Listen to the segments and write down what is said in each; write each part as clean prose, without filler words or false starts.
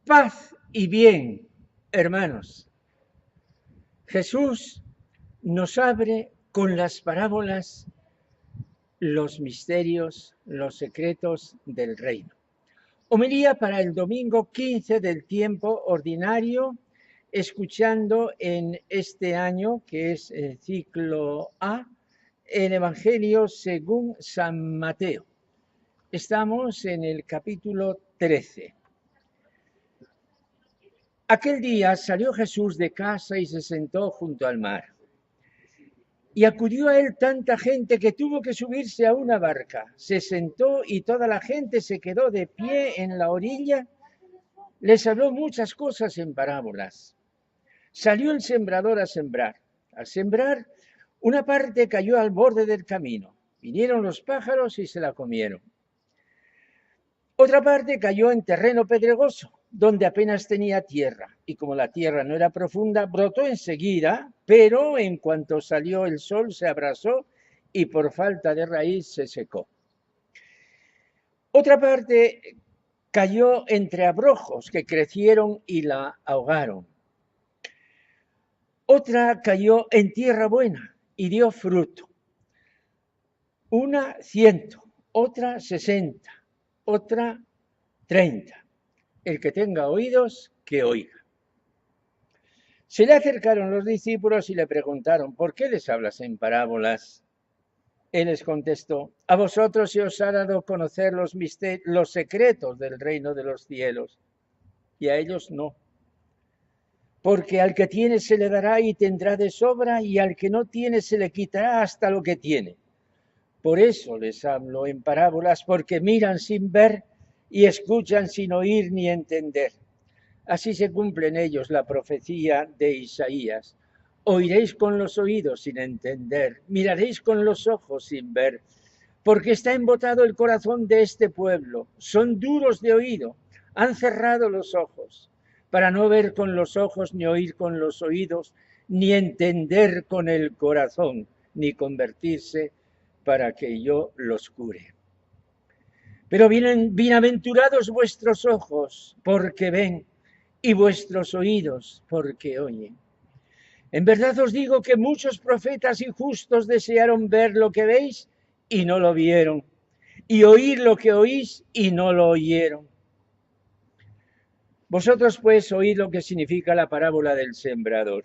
Paz y bien, hermanos. Jesús nos abre con las parábolas los misterios, los secretos del reino. Homilía para el domingo 15 del tiempo ordinario, escuchando en este año, que es el ciclo A, el Evangelio según San Mateo. Estamos en el capítulo 13. Aquel día salió Jesús de casa y se sentó junto al mar. Y acudió a él tanta gente que tuvo que subirse a una barca. Se sentó y toda la gente se quedó de pie en la orilla. Les habló muchas cosas en parábolas. Salió el sembrador a sembrar. Al sembrar, una parte cayó al borde del camino. Vinieron los pájaros y se la comieron. Otra parte cayó en terreno pedregoso, donde apenas tenía tierra, y como la tierra no era profunda, brotó enseguida, pero en cuanto salió el sol se abrasó y por falta de raíz se secó. Otra parte cayó entre abrojos que crecieron y la ahogaron. Otra cayó en tierra buena y dio fruto. Una 100, otra 60, otra 30. El que tenga oídos, que oiga. Se le acercaron los discípulos y le preguntaron, ¿por qué les hablas en parábolas? Él les contestó, a vosotros se os ha dado conocer los secretos del reino de los cielos, y a ellos no. Porque al que tiene se le dará y tendrá de sobra, y al que no tiene se le quitará hasta lo que tiene. Por eso les hablo en parábolas, porque miran sin ver y escuchan sin oír ni entender. Así se cumple en ellos la profecía de Isaías. Oiréis con los oídos sin entender, miraréis con los ojos sin ver, porque está embotado el corazón de este pueblo. Son duros de oído, han cerrado los ojos, para no ver con los ojos, ni oír con los oídos, ni entender con el corazón, ni convertirse para que yo los cure. Pero bienaventurados vuestros ojos, porque ven, y vuestros oídos, porque oyen. En verdad os digo que muchos profetas y justos desearon ver lo que veis y no lo vieron, y oír lo que oís y no lo oyeron. Vosotros pues oíd lo que significa la parábola del sembrador.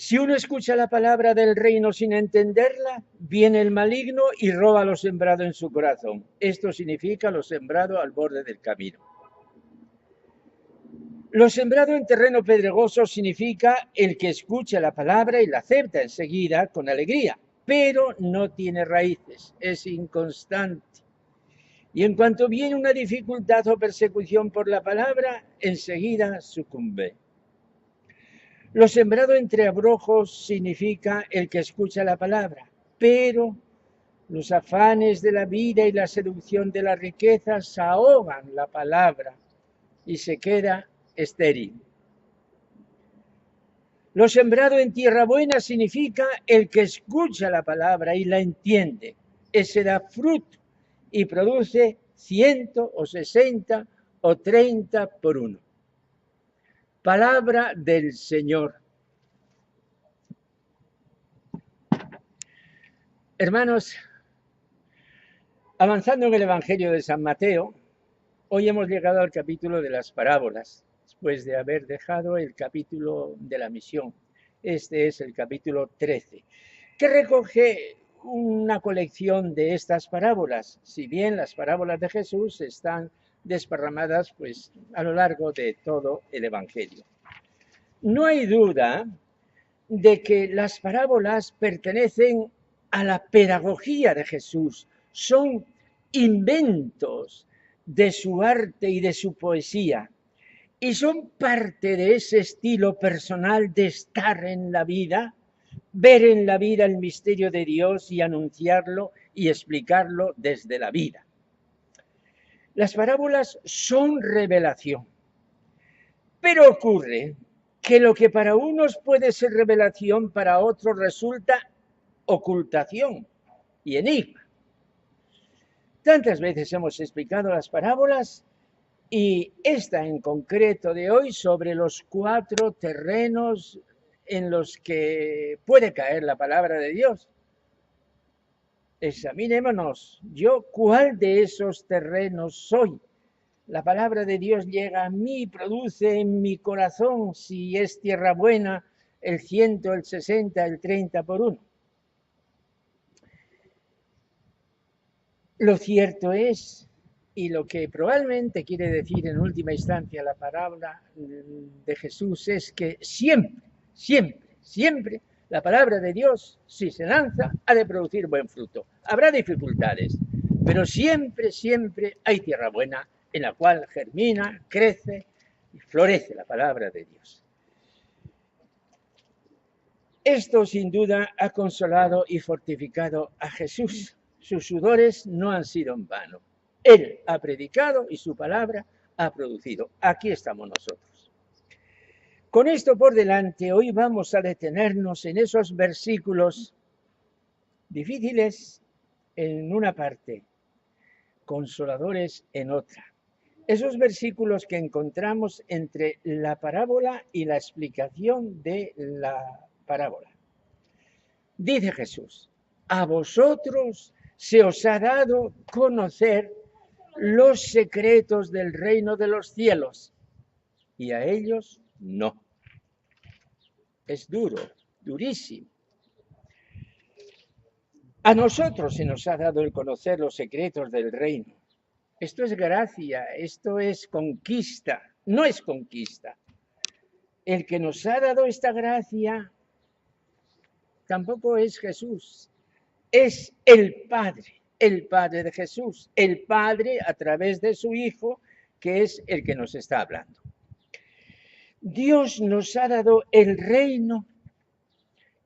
Si uno escucha la palabra del reino sin entenderla, viene el maligno y roba lo sembrado en su corazón. Esto significa lo sembrado al borde del camino. Lo sembrado en terreno pedregoso significa el que escucha la palabra y la acepta enseguida con alegría, pero no tiene raíces, es inconstante. Y en cuanto viene una dificultad o persecución por la palabra, enseguida sucumbe. Lo sembrado entre abrojos significa el que escucha la palabra, pero los afanes de la vida y la seducción de las riquezas ahogan la palabra y se queda estéril. Lo sembrado en tierra buena significa el que escucha la palabra y la entiende. Ese da fruto y produce 100 o 60 o 30 por uno. Palabra del Señor. Hermanos, avanzando en el Evangelio de San Mateo, hoy hemos llegado al capítulo de las parábolas, después de haber dejado el capítulo de la misión. Este es el capítulo 13, que recoge una colección de estas parábolas, si bien las parábolas de Jesús están desparramadas pues, a lo largo de todo el Evangelio. No hay duda de que las parábolas pertenecen a la pedagogía de Jesús, son inventos de su arte y de su poesía, y son parte de ese estilo personal de estar en la vida, ver en la vida el misterio de Dios y anunciarlo y explicarlo desde la vida. Las parábolas son revelación, pero ocurre que lo que para unos puede ser revelación, para otros resulta ocultación y enigma. Tantas veces hemos explicado las parábolas Y esta en concreto de hoy sobre los 4 terrenos en los que puede caer la palabra de Dios. Examinémonos, yo cuál de esos terrenos soy. La palabra de Dios llega a mí, produce en mi corazón, si es tierra buena, el 100, el 60, el 30 por 1. Lo cierto es, y lo que probablemente quiere decir en última instancia la palabra de Jesús es que siempre la palabra de Dios, si se lanza, ha de producir buen fruto. Habrá dificultades, pero siempre hay tierra buena en la cual germina, crece y florece la palabra de Dios. Esto sin duda ha consolado y fortificado a Jesús. Sus sudores no han sido en vano. Él ha predicado y su palabra ha producido. Aquí estamos nosotros. Con esto por delante, hoy vamos a detenernos en esos versículos difíciles en una parte, consoladores en otra. Esos versículos que encontramos entre la parábola y la explicación de la parábola. Dice Jesús, a vosotros se os ha dado conocer los secretos del reino de los cielos, y a ellos no. Es duro, durísimo. A nosotros se nos ha dado el conocer los secretos del reino. Esto es gracia, esto es conquista, no es conquista. El que nos ha dado esta gracia tampoco es Jesús, es el Padre de Jesús, el Padre a través de su Hijo, que es el que nos está hablando. Dios nos ha dado el reino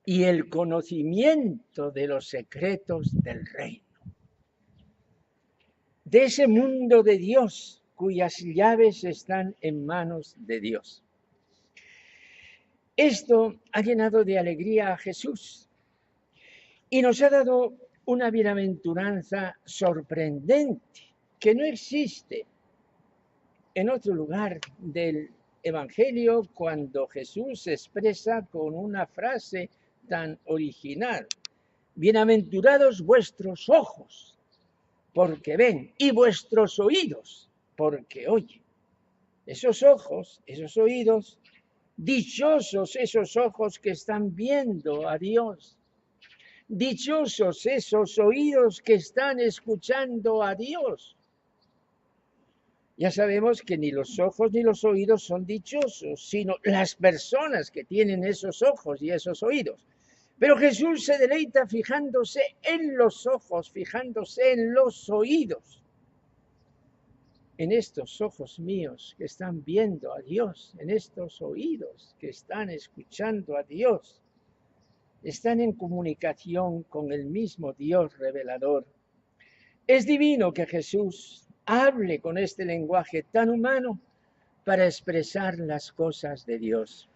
y el conocimiento de los secretos del reino. De ese mundo de Dios, cuyas llaves están en manos de Dios. Esto ha llenado de alegría a Jesús y nos ha dado una bienaventuranza sorprendente que no existe en otro lugar del Evangelio cuando Jesús se expresa con una frase tan original. Bienaventurados vuestros ojos, porque ven, y vuestros oídos, porque oyen. Esos ojos, esos oídos, dichosos esos ojos que están viendo a Dios. Dichosos esos oídos que están escuchando a Dios. Ya sabemos que ni los ojos ni los oídos son dichosos, sino las personas que tienen esos ojos y esos oídos. Pero Jesús se deleita fijándose en los ojos, fijándose en los oídos. En estos ojos míos que están viendo a Dios, en estos oídos que están escuchando a Dios, están en comunicación con el mismo Dios revelador. Es divino que Jesús hable con este lenguaje tan humano para expresar las cosas de Dios.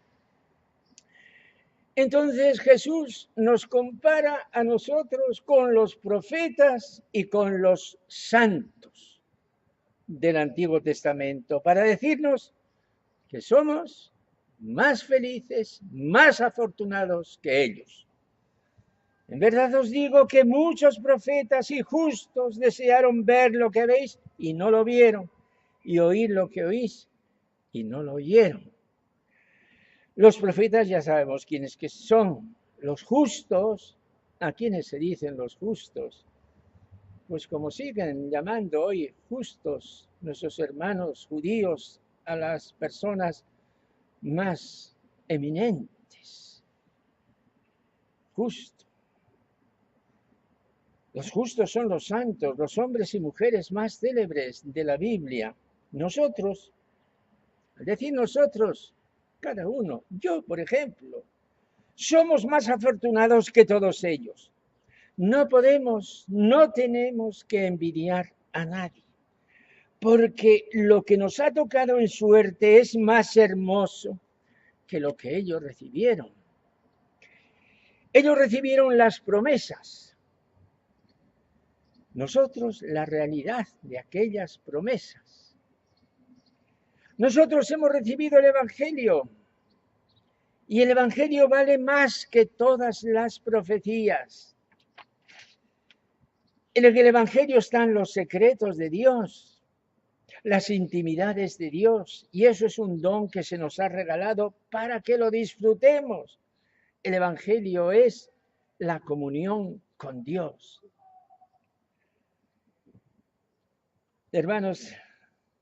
Entonces Jesús nos compara a nosotros con los profetas y con los santos del Antiguo Testamento para decirnos que somos más felices, más afortunados que ellos. En verdad os digo que muchos profetas y justos desearon ver lo que veis y no lo vieron, y oír lo que oís y no lo oyeron. Los profetas ya sabemos quiénes que son. Los justos, ¿a quiénes se dicen los justos? Pues como siguen llamando hoy justos nuestros hermanos judíos a las personas más eminentes. Justo. Los justos son los santos, los hombres y mujeres más célebres de la Biblia. Nosotros, al decir nosotros, cada uno, yo por ejemplo, somos más afortunados que todos ellos. No podemos, no tenemos que envidiar a nadie, porque lo que nos ha tocado en suerte es más hermoso que lo que ellos recibieron. Ellos recibieron las promesas. Nosotros la realidad de aquellas promesas. Nosotros hemos recibido el Evangelio y el Evangelio vale más que todas las profecías. En el Evangelio están los secretos de Dios, las intimidades de Dios, y eso es un don que se nos ha regalado para que lo disfrutemos. El Evangelio es la comunión con Dios. Hermanos,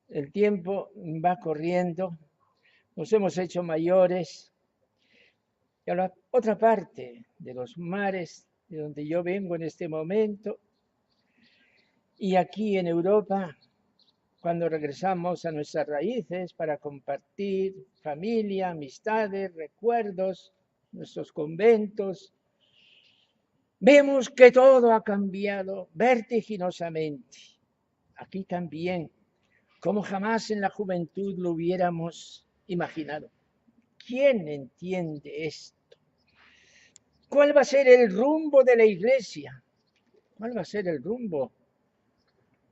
el tiempo va corriendo, nos hemos hecho mayores, y a la otra parte de los mares, de donde yo vengo en este momento, y aquí en Europa, cuando regresamos a nuestras raíces para compartir familia, amistades, recuerdos, nuestros conventos, vemos que todo ha cambiado vertiginosamente. Aquí también, como jamás en la juventud lo hubiéramos imaginado. ¿Quién entiende esto? ¿Cuál va a ser el rumbo de la Iglesia? ¿Cuál va a ser el rumbo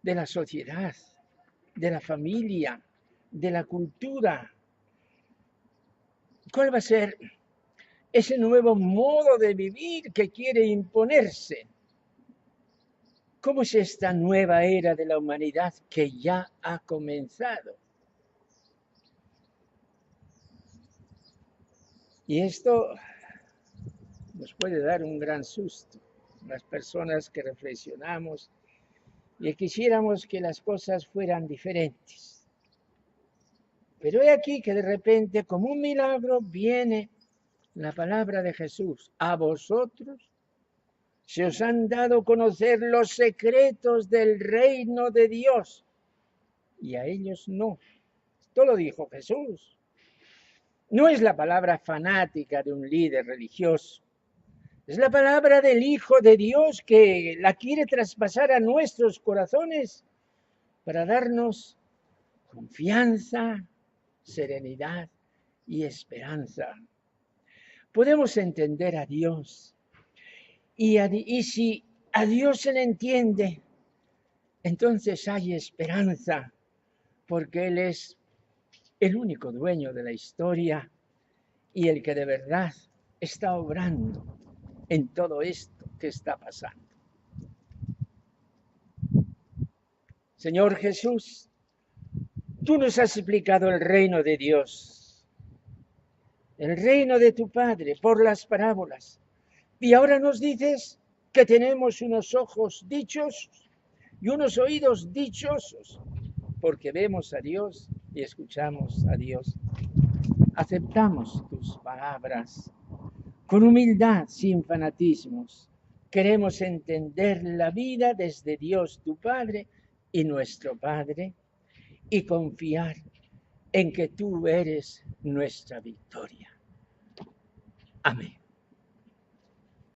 de la sociedad, de la familia, de la cultura? ¿Cuál va a ser ese nuevo modo de vivir que quiere imponerse? ¿Cómo es esta nueva era de la humanidad que ya ha comenzado? Y esto nos puede dar un gran susto. Las personas que reflexionamos y quisiéramos que las cosas fueran diferentes. Pero he aquí que de repente, como un milagro, viene la palabra de Jesús. A vosotros se os han dado a conocer los secretos del reino de Dios, y a ellos no. Esto lo dijo Jesús. No es la palabra fanática de un líder religioso. Es la palabra del Hijo de Dios que la quiere traspasar a nuestros corazones para darnos confianza, serenidad y esperanza. Podemos entender a Dios y si a Dios se le entiende, entonces hay esperanza, porque Él es el único dueño de la historia y el que de verdad está obrando en todo esto que está pasando. Señor Jesús, tú nos has explicado el reino de Dios, el reino de tu Padre, por las parábolas. Y ahora nos dices que tenemos unos ojos dichosos y unos oídos dichosos, porque vemos a Dios y escuchamos a Dios. Aceptamos tus palabras con humildad, sin fanatismos. Queremos entender la vida desde Dios, tu Padre y nuestro Padre, y confiar en que tú eres nuestra victoria. Amén.